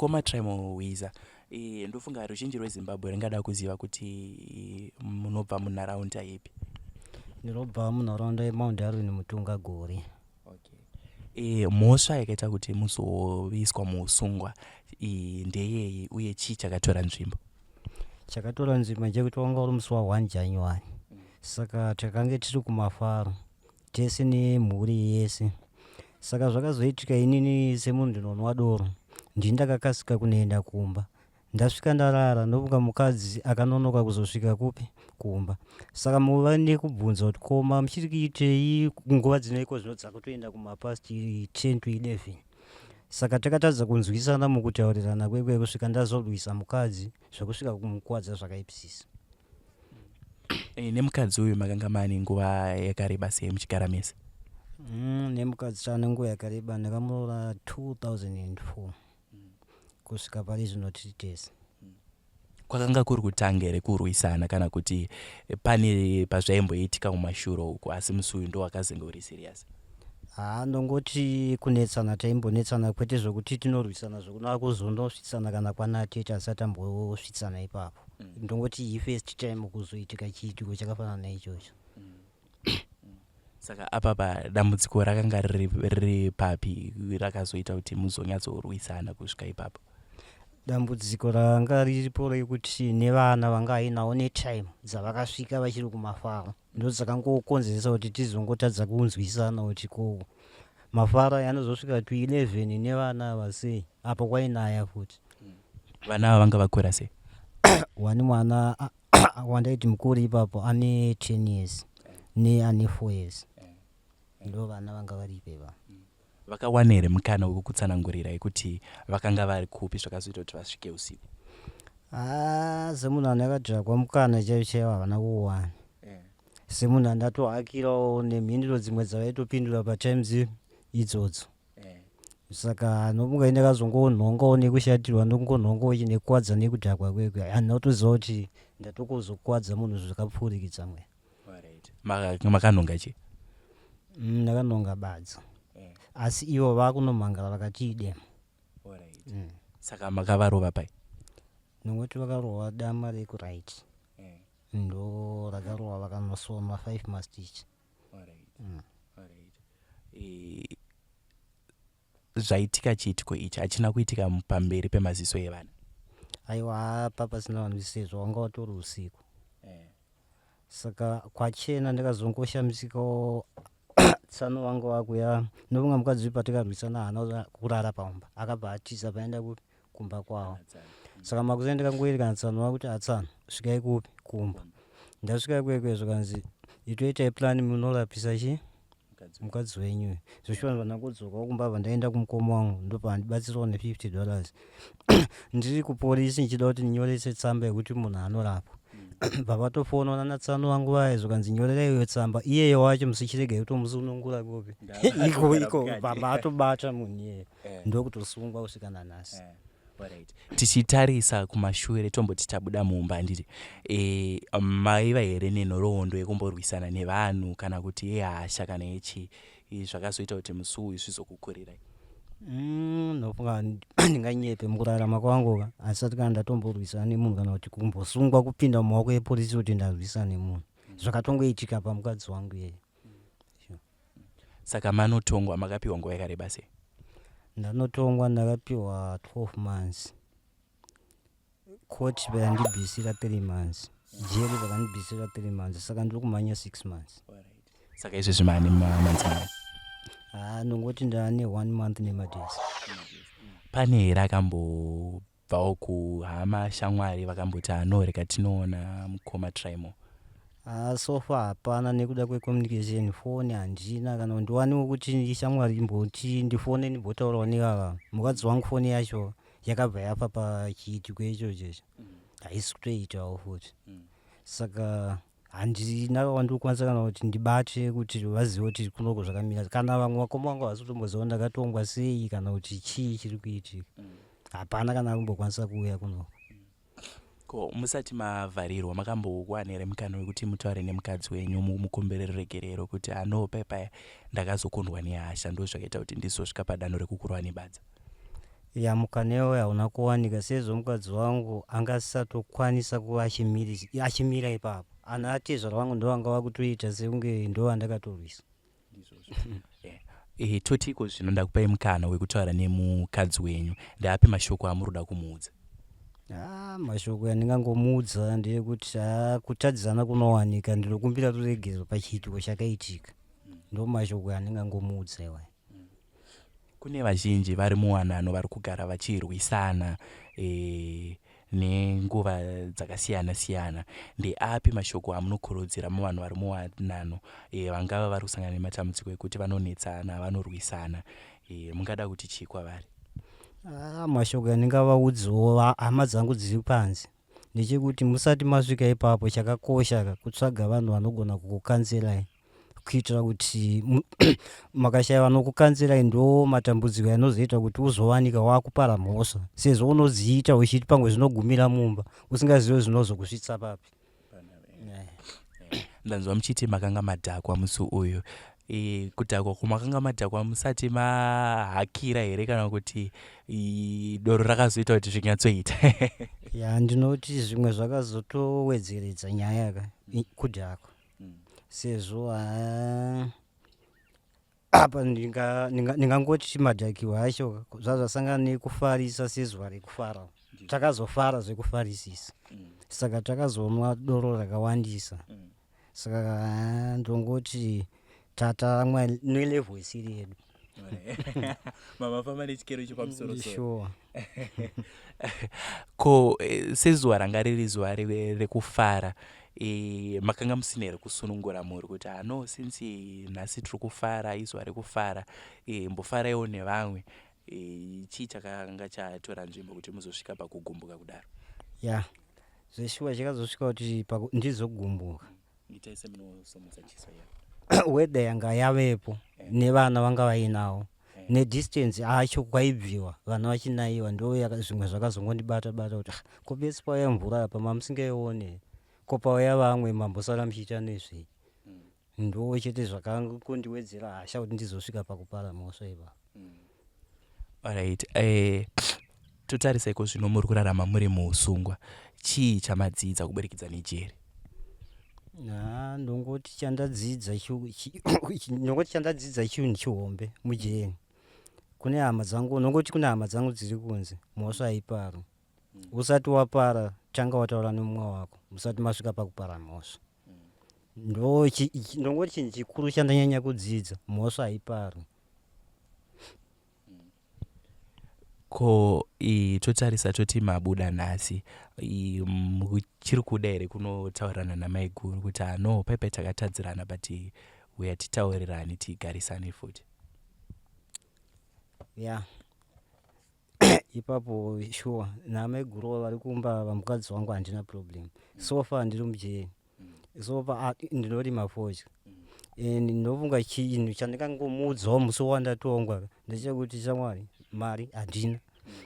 mukoma Traimo Wiza, ndofunga ruzhinji rweZimbabwe ringada kuziva kuti munobva munharaunda ipi? Ndinobva munharaunda yeMount Arwen Mutunga Gori. Mhosva yakaita kuti muzoiswa muusungwa ndeyei uye chii chakatora nzvimbo? Chakatora nzvimbo chekuti wanga uri musi wa1 January. Saka takange tiri kumafaro tese nemhuri yese. Saka zvakazoitika inini semunhu ndinonwa doro ndakakasika kunoenda kumba. Ndasvika ndarara ndofunga mukadzi akanonoka kuzosvika kupi kumba. Saka muva nekubvunza kuti koma muchiri kuitei nguva dzinoiko zvinodza kutoenda kumapast 10 to 11. Saka takatadza kunzwisana mukutaurirana kwekwe kusvika ndazorwisa mukadzi zvokusvika kumukwadza zvakaipisisa. Nemukadzi uyu makanga mane nguva yakareba sei muchigara mese? Nemukadzi tane nguva yakareba ndakamuroora 2004 kusvika pari zvino tiri tese. Kwakanga kuri kutanga here kurwisana kana kuti pane pazvaimboitika mumashure uku asi musi uyu ndo wakazenge uri serious? Ndongoti kunetsana taimbonetsana kwete zvokuti tinorwisana zvokunaka kuzonosvitsana kana kwanatete asati tambosvitsana ipapo. Ndongoti ifirst time kuzoitika chiitiko chakafanana naichocho. Saka apapa dambudziko rakanga riri papi rakazoita kuti muzonyatsorwisana kusvika ipapo? Dambudziko ranga riripo rekuti nevana vanga ainawo netime dzavakasvika vachiri kumafaro ndo dzakangokonzeresa kuti tizongotadza kunzwisana kuti ko mafaro anozosvika to 11 nevana vasei apo kwainaya futi. Vana ava vanga vakura sei? Wani mwana wandaiti mukuru ipapo ane 10 years neane 4 years ndo vana vanga varipo ipapo. Vakawana here mukana wekukutsanangurirai kuti vakanga vari kupi zvakazoita kuti vasvike usiku? Semunhu andakadzvakwa mukana chaivo havana kuwana. Semunhu andatohakirawo nemhinduro dzimwe dzavaitopindura patimes idzodzo. Saka nomunga ndakazongonhongawo nekushatirwa ndokungonhongawo chinekuwadza nekudhakwa kwekwe. Handina kutoziva kuti ndatokuzokuwadza munhu zvakapfurikidza mwe. Makanhonga chii? Ndakanhonga badza. Asi ivo vakunomhangara vakati idema. Saka makavarova pai? Nongoti vakarova dama rekuraiti ndo rakarova vakanosoma 5 mastich. Zvaitika chiitiko ichi hachina kuitika pamberi pemaziso evana? Aiwa papasina vanhu sezvo wanga watori usiku. Saka kwachena ndakazongoshamisikawo tsano wangu wakuya ndofunga mukadzi uyu patikarwisana haana kurara pamba akabva atiza paenda kumba kwawo. Saka makusa ndikangoerekana tsano wakuti atsano svikai kupi kumba. Ndasvika kwekwe zvakanzi itoitai plani munorapisa chi mukadzi wenyu. Zvoshova ndangodzokawo kumba pandaenda kumukoma wangu ndopandibatsirawo ne$50. Ndiri kupolisi ndichida kuti ndinyorese tsamba yekuti munhu anorapwa. Vavatofonawo natsano wangu waye zvakanzi nyorerai iyo tsamba iyeye wacho musichirega kuti musunungura kupi iko baba atobata munhu iyeye ndokutosungwa kusvika nanhasi. Tichitarisa kumashure tomboti tabuda mumba handiti maiva here nenhoroondo yekumborwisana nevanhu kana kuti yehasha kana yechi zvakazoita kuti musi uyu zvizokukurirai? Ndofunga ndinganyepe mukurarama kwangu asati kana ndatomborwisana nemunhu kana kuti kumbosungwa kupinda mumaoko epolisi kuti ndarwisana nemunhu zvakatongoitika pamukadzi wangu yeye. Saka manotongwa makapiwa nguva yakareba sei? Ndanotongwa ndakapiwa 12 months. Court vakandibvisira 3 months. Jeri vakandibvisira 3 months. Saka ndiri kumhanya 6 months. Saka izvezvi maane manzimai? Nongoti ndaane 1 month nemadays. Pane here akambobvawo kuhama shamwari vakamboti anoreka tinoona mukoma Traimo? So far hapana nekuda kwecommunication phone handina kana ndiwanewo kuti shamwari imboti ndifone ndimbotaurawo nevava. Mukadzi wangu foni yacho yakabva yafa pachiitiko ichocho haisi kutoitawo futi. Saka handina wandikukwanisa kana kuti ndibate kuti vazive kuti kunoko zvakamira kana vamwe vakoma vangu havasitomboziva ndakatongwa sei kana kuti chii chiri kuitika. Hapana kana kumbokwanisa kuuya kunoko. Ko musati mavharirwa makambowana here mukana wekuti mutaure nemukadzi wenyu mukomberero regerero kuti paipai ndakazokundwa nehasha ndo zvakaita kuti ndizosvika padanho rekukurwa nebadza? ya mukanewo hauna kuwanika sezvo mukadzi wangu angasatokwanisa kuva achimira ipapo ana atezvara vangu ndo vanga vakutoita sekunge ndo vandakatorwisa. Totiko zvino ndakupai mukana wekutaura nemukadzi wenyu, ndeapi mashoko amuroda kumuudza? Mashoko andingangomuudza ndeyekuti kutadzana kunowanika, ndinokumbira ruregerero pachiitiko chakaitika. Ndo mashoko andingangomuudza iwayo. Kune vazhinji vari muwanano vari kugara vachirwisana nenguva dzakasiyana siyana. Ndeapi mashoko amunokurudzira muvanhu vari muwanano vangava vari kusangana nematambudziko ekuti vanonetsana, vanorwisana, mungada kuti chii kwavari? Mashoko andingavaudzawo hama dzangu dziri panze ndechekuti musati masvika ipapo chakakosha kutsvaga vanhu vanogona kukukanzirai, kuitira kuti makashaya vanokukanzirai ndo matambudziko anozoita kuti uzowanika wakupara mhosva, sezvo unodziita uchiti pamwe zvinogumira mumba usingazivi zvinozokusvitsa papi. Ndanzwa muchiti makanga madhakwa musi uyu. Kudhakwa kwamakanga madhakwa musati mahakira here kana kuti doro rakazoita kuti zvinyatsoita? Ndinoti zvimwe zvakazotowedzeredza nyaya kudhakwa, sezvo apa ndingangoti madhakiwa acho zvazvasangana nekufarisa sezuva rekufara, takazofara zvekufarisisa, saka takazonwa doro rakawandisa, saka ndongoti tatamwa nelevho isiri yedu. Mamafamba nechikero chepamusoro sure. Ko sezuva ranga riri zuva rekufara, makanga musina here kusunungura mhuri kuti no since nhasi tiri kufara izuva rekufara, mbofaraiwo nevamwe, chii chakanga chatora nzvimbo kuti muzosvika pakugumbuka kudaro? Zveshuwa chakazosvika kuti ndizogumbuka. Itai semunosomudza chiso weather yanga yavepo nevana vanga vainawo nedistance acho kwaibviwa vana vachinaiwa, ndo zvimwe zvakazongondibata kuti kopesi pauya mvura apa mamusingaione, ko pauya vamwe mambosara muchiita nezvei, ndo chete zvakangondiwedzera hasha kuti ndizosvika pakupara mhosva ipapo. Alright, totarisai zvino muri kurarama muri muusungwa, chii chamadzidza kuburikidza nejeri? Ndongoti chandadzidza chinhu chihombe mujeri. Kune hama dzangu, nongoti kune hama dzangu dziri kunze, mhosva haipari. Usati wapara tanga wataura nemumwe wako musati masvika pakupara mhosva. Ndongoti chinhu chikuru chandanyanya kudzidza, mhosva haipari. Ko totarisa toti mabuda nhasi, muchiri kuda here kunotaurirana namai guru kuti no paipai takatadzirana but uya titaurirane tigarisane futi? Ipapo sure namai guru vari kumba vamukadzi wangu handina problem. So far ndiri mujeri, so far ndinoti mafodya. Ndinofunga chinhu chandingangomuudzawo musi wandatongwa ndechekuti shamwari, mari handina,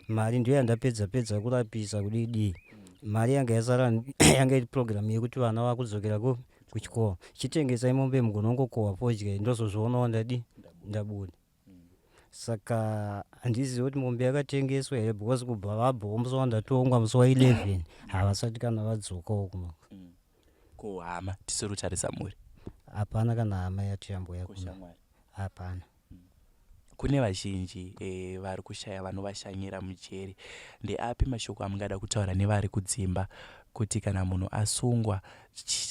mari ndiyo yandapedza kurapisa kudii, mari yanga yasara yanga iri program yekuti vana vakudzokera kuchikoro, chitengesai mombe mugonongokohwa fodya ndozozvionawo ndabuda. Saka handizivi kuti mombe yakatengeswa here because kubva vabvawo musi wandatongwa musi wa11 havasati kana vadzokawo kuno. Ko hama tisiri kutarisa muri? Hapana kana hama yacho yamboya kuno, hapana. Kune vazhinji vari kushaya vanovashanyira mujeri, ndeapi mashoko amungada kutaura nevari kudzimba kuti kana munhu asungwa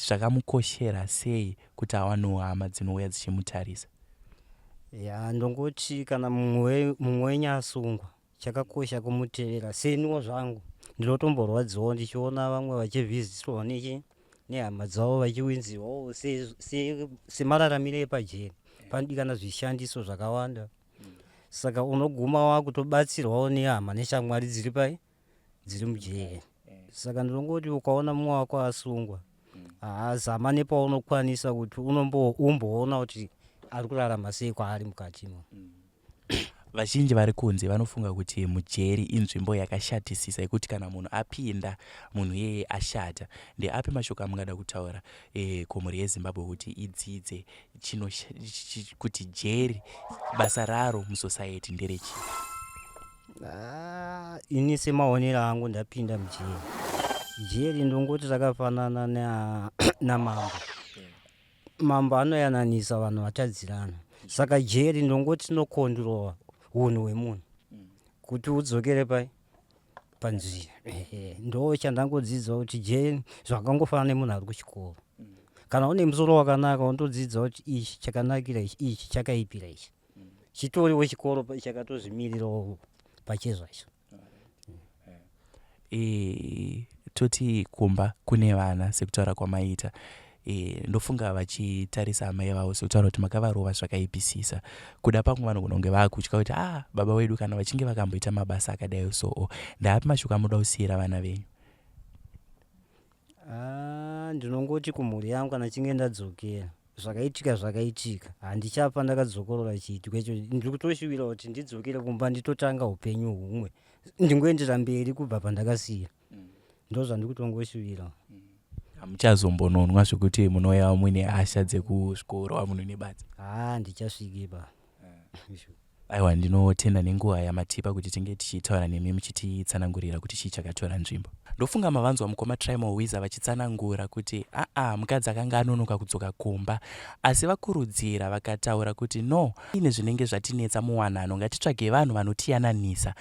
zvakamukoshera sei kuti awanewo hama dzinouya dzichimutarisa? Ndongoti kana mumwe wenyu asungwa chakakosha kumutevera. Seniwo zvangu ndinotomborwadziwo ndichiona vamwe vachivhizitwa nehama dzavo vachiwinziwawo semararamiro epajeri, panodikana zvishandiso zvakawanda. Saka unoguma wakutobatsirwawo nehama neshamwari dziri mujeri. Saka ndinongoti ukaona mumwe wako asungwa, zama nepaunokwanisa kuti umboona kuti ari kurarama sei kwaari mukatimo. Vazhinji vari kunze vanofunga kuti mujeri inzvimbo yakashatisisa yekuti kana munhu apinda munhu yeye ashata. Ndeapi mashoko amungada kutaura kumhuri yeZimbabwe kuti idzidze kuti jeri basa raro musociety nderechii? Ini semaonero angu ndapinda mjeri. Jeri ndongoti rakafanana namambo. Mambo anoyananisa vanhu vatadzirana. Saka jeri ndongoti rinokondrova unhu hwemunhu kuti udzokere panzira. Ndo chandangodzidza kuti jeri zvakangofanana nemunhu ari kuchikoro. Kana une musoro wakanaka undodzidza kuti ichi chakanakira ichi chakaipira ichi. Chitoriwo chikoro chakatozvimirirawo pachezvacho. Toti kumba kune vana sekutaura kwamaita. Ndofunga vachitarisa amai vavo sekutaura kuti makavarova zvakaipisisa. Kuda pangu vanogona kunge vakutya kuti baba wedu kana vachinge vakamboita mabasa akadai so ndaapi mashoko amunoda kusiyira vana venyu? Ndinongoti kumhuri yangu kana chinge ndadzokera zvakaitika handichapa ndakadzokorora chiitiko icho. Ndiri kutoshuvira kuti ndidzokere kumba nditotanga upenyu humwe ndingoendera mberi kubva pandakasiya. Ndo zvandiri kutongoshuvira. Hamuchazombononwa zvekuti munouya muine hasha dzekuzvikoro amunhu nebadza? Handichasvikiba. Aiwa, ndinotenda nenguva yamatipa kuti tinge tichitaura nemi muchititsanangurira kuti chii chakatora nzvimbo. Ndofunga mavanzwa mukoma Trimal Wiza vachitsanangura kuti mukadzi akanga anonoka kudzoka kumba, asi vakurudzira vakataura kuti no, ine zvinenge zvatinetsa muwanano, ngatitsvage vanhu vanotiyananisa.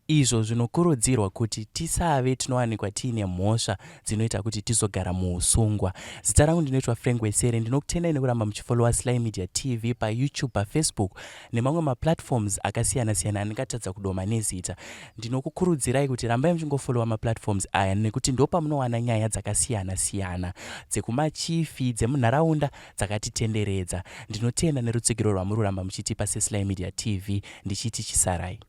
Izvo zvinokurudzirwa kuti tisave tinowanikwa tiine mhosva dzinoita kuti tizogara muusungwa. Zita rangu ndinoitwa Frank Wesere. Ndinokutendai nekuramba muchifollowa Sly Media TV paYouTube, paFacebook nemamwe maplatforms akasiyana-siyana andingatadza kudoma nezita. Ndinokukurudzirai kuti rambai muchingofollowa maplatforms aya nekuti ndopamunowana nyaya dzakasiyana-siyana dzekumachifi, dzemunharaunda dzakatitenderedza. Ndinotenda nerutsigiro rwamuri kuramba muchitipa seSly Media TV ndichiti chisarai.